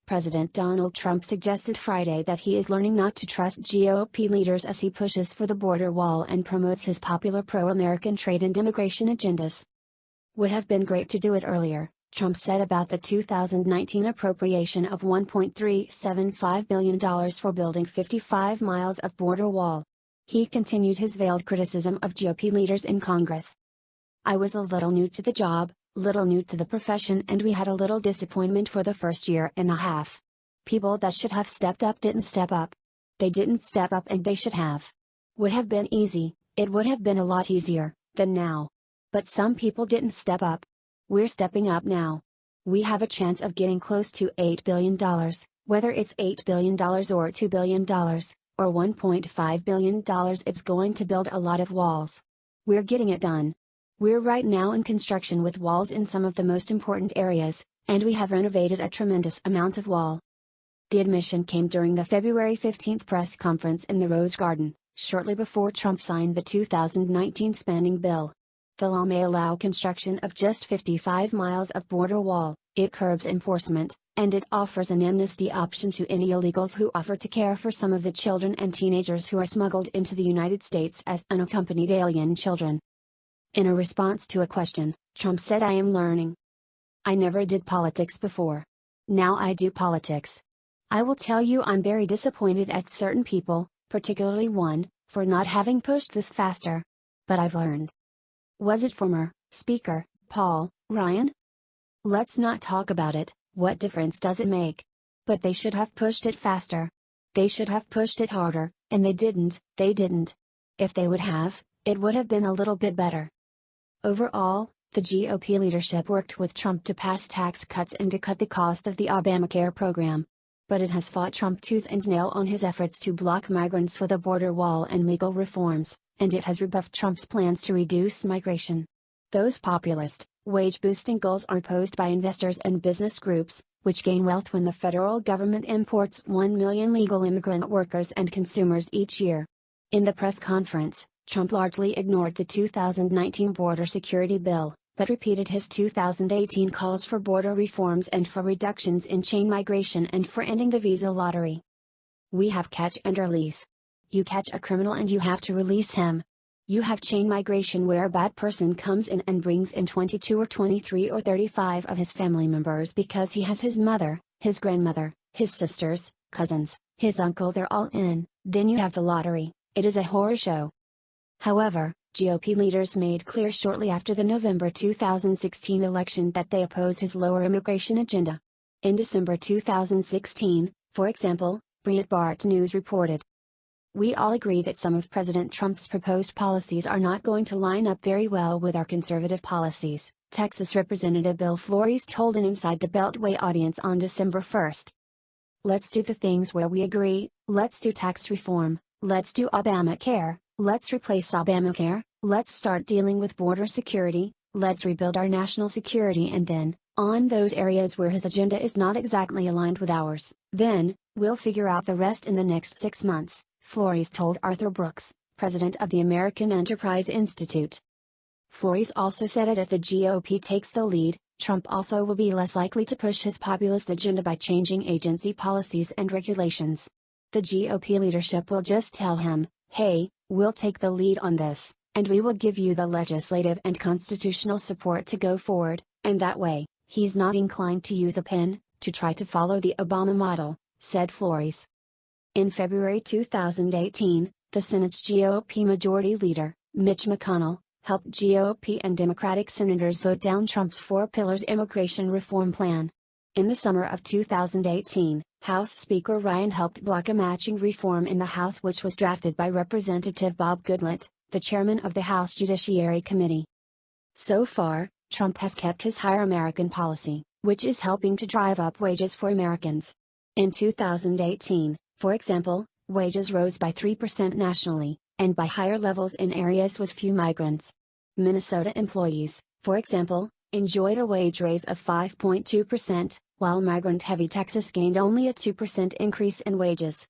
President Donald Trump suggested Friday that he is learning not to trust GOP leaders as he pushes for the border wall and promotes his popular pro-American trade and immigration agendas. "Would have been great to do it earlier," Trump said about the 2019 appropriation of $1.375 billion for building 55 miles of border wall. He continued his veiled criticism of GOP leaders in Congress. "I was a little new to the job, little new to the profession, and we had a little disappointment for the first year and a half. People that should have stepped up didn't step up. They didn't step up and they should have. Would have been easy, it would have been a lot easier than now. But some people didn't step up. We're stepping up now. We have a chance of getting close to $8 billion, whether it's $8 billion or $2 billion, or $1.5 billion. It's going to build a lot of walls. We're getting it done. We're right now in construction with walls in some of the most important areas, and we have renovated a tremendous amount of wall." The admission came during the February 15 press conference in the Rose Garden, shortly before Trump signed the 2019 spending bill. The law may allow construction of just 55 miles of border wall, it curbs enforcement, and it offers an amnesty option to any illegals who offer to care for some of the children and teenagers who are smuggled into the United States as unaccompanied alien children. In a response to a question, Trump said, "I am learning. I never did politics before. Now I do politics. I will tell you I'm very disappointed at certain people, particularly one, for not having pushed this faster. But I've learned." Was it former Speaker Paul Ryan? Let's not talk about it. What difference does it make? But they should have pushed it faster. They should have pushed it harder, and they didn't. If they would have, it would have been a little bit better. Overall, the GOP leadership worked with Trump to pass tax cuts and to cut the cost of the Obamacare program. But it has fought Trump tooth and nail on his efforts to block migrants with a border wall and legal reforms, and it has rebuffed Trump's plans to reduce migration. Those populist, wage-boosting goals are opposed by investors and business groups, which gain wealth when the federal government imports 1 million legal immigrant workers and consumers each year. In the press conference, Trump largely ignored the 2019 border security bill, but repeated his 2018 calls for border reforms and for reductions in chain migration and for ending the visa lottery. "We have catch and release. You catch a criminal and you have to release him. You have chain migration where a bad person comes in and brings in 22 or 23 or 35 of his family members because he has his mother, his grandmother, his sisters, cousins, his uncle, they're all in. Then you have the lottery. It is a horror show." However, GOP leaders made clear shortly after the November 2016 election that they oppose his lower immigration agenda. In December 2016, for example, Breitbart News reported, "We all agree that some of President Trump's proposed policies are not going to line up very well with our conservative policies," Texas Representative Bill Flores told an Inside the Beltway audience on December 1. "Let's do the things where we agree. Let's do tax reform. Let's do Obamacare. Let's replace Obamacare. Let's start dealing with border security. Let's rebuild our national security, and then, on those areas where his agenda is not exactly aligned with ours, then, we'll figure out the rest in the next 6 months," Flores told Arthur Brooks, president of the American Enterprise Institute. Flores also said that if the GOP takes the lead, Trump also will be less likely to push his populist agenda by changing agency policies and regulations. The GOP leadership will just tell him, "Hey, we'll take the lead on this, and we will give you the legislative and constitutional support to go forward," and that way, he's not inclined to use a pen, to try to follow the Obama model, said Flores. In February 2018, the Senate's GOP Majority Leader, Mitch McConnell, helped GOP and Democratic senators vote down Trump's 4 Pillars immigration reform plan. In the summer of 2018, House Speaker Ryan helped block a matching reform in the House which was drafted by Representative Bob Goodlatte, the chairman of the House Judiciary Committee. So far, Trump has kept his Hire American policy, which is helping to drive up wages for Americans. In 2018, for example, wages rose by 3% nationally, and by higher levels in areas with few migrants. Minnesota employees, for example, enjoyed a wage raise of 5.2%, while migrant-heavy Texas gained only a 2% increase in wages.